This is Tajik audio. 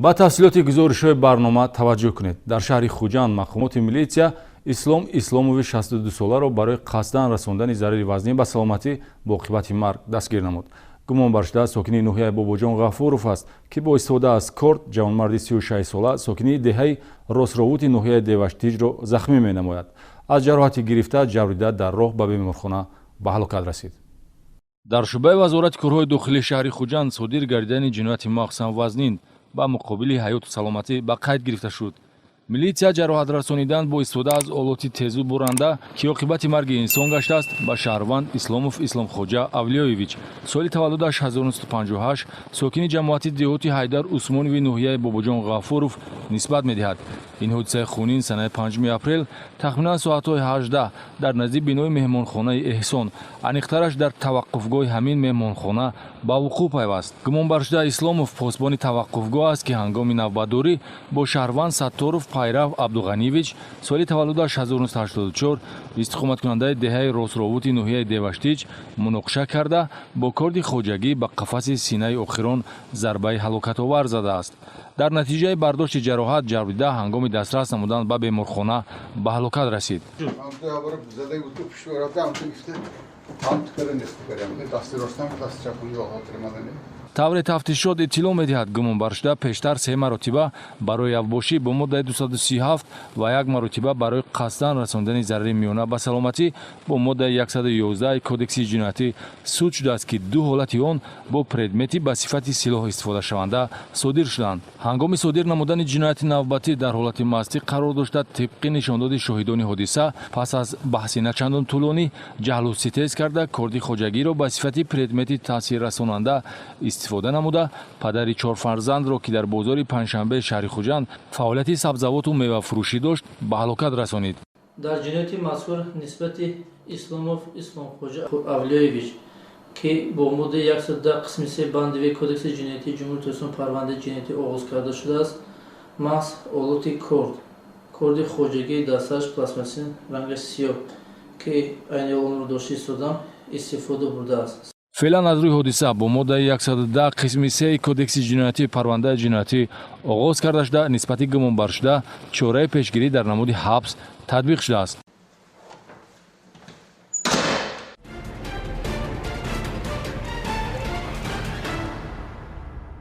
ба тафсилоти гузоришҳои барнома таваҷҷӯҳ кунед. Дар шаҳри Хуҷанд мақомоти милитсия Ислом Исломови 62 соларо барои қасдан расондани зарари вазнӣ ба саломатӣ бо оқибати марг дастгир намуд. гумонбаршуда сокини ноҳияи Бобоҷон Ғафуров аст, ки бо истифода аз корд ҷавонмарди 36 сола сокини деҳаи Росровути ноҳияи Деваштиҷро захмӣ менамояд. аз ҷароҳати гирифта ҷаврида дар роҳ ба беморхона ба ҳалокат расид. дар шӯъбаи вазорати корҳои дохилии шаҳри Хуҷанд содир гардидани ҷинояти махсусан вазнин ба муқобили ҳаёту саломатӣ ба қайд гирифта шуд. милитсия ҷароҳат расонидан бо истифода аз олоти тезу буранда, ки оқибати марги инсон гаштааст, ба шаҳрванд Исломов Исломхоҷа Авлиёевич соли таваллудаш 1958 сокини ҷамоати деҳоти Ҳайдар Усмонови ноҳияи Бобоҷон Ғафуров нисбат медиҳад. ин ҳодисаи хунин санаи 5 апрел тахминан соатҳои 18 дар назди бинои меҳмонхонаи Эҳсон, аниқтараш дар таваққуфгоҳи ҳамин меҳмонхона ба вуқӯъ пайваст. гумонбаршуда Исломов посбони таваққуфгоҳ аст, ки ҳангоми навбатдорӣ бо шаҳрванд Сатторов Пайрав Абдуғаниевич соли таваллудаш 1984 истиқоматкунандаи деҳаи Росровути ноҳияи Деваштиҷ муноқиша карда бо корди хоҷагӣ ба қафаси синаи охирон зарбаи ҳалокатовар задааст. дар натиҷаи бардошти ҷароҳат ҷаврида ҳангоми дастрас намудан ба беморхона ба ҳалокат расид. тавре тафтишот иттилоъ медиҳад, гумонбаршуда пештар 3 маротиба барои авбошӣ бо моддаи 237 ва 1 маротиба барои қасдан расондани зарари миёна ба саломатӣ бо моддаи 111 кодекси ҷиноятӣ суд шудааст, ки ду ҳолати он бо предмети ба сифати силоҳ истифодашаванда содир шуданд. ҳангоми содир намудани ҷинояти навбатӣ дар ҳолати мастӣ қарор дошта, тибқи нишондоди шоҳидони ҳодиса пас аз баҳси начандон тӯлонӣ ҷаҳлу ситез карда корди хоҷагиро ба сифати предмети таъсиррасонанда истифода намуда, падари 4 фарзандро, ки дар бозори Панҷшанбе шаҳри Хуҷанд фаъолияти сабзавоту мевафурӯшӣ дошт, ба ҳалокат расонид. дар ҷинояти мазкур нисбати Исломов Исломхоҷа Авлиёевич, ки бо моддаи 110 қисми 3 банди в кодекси ҷиноятии ҷумҳури Tojikiston парвандаи ҷиноятӣ оғоз карда шудааст, маҳз олоти корди хоҷагии дасташ пластмассин рангаш сиёҳ, ки айни онро дошти истодам, истифода бурдааст. феълан аз рӯи ҳодиса бо моддаи 110 қисми 3 кодекси ҷиноятӣ парвандаи ҷиноятӣ оғоз карда шуда, нисбати гумонбаршуда чораи пешгирӣ дар намуди ҳабс татбиқ шудааст.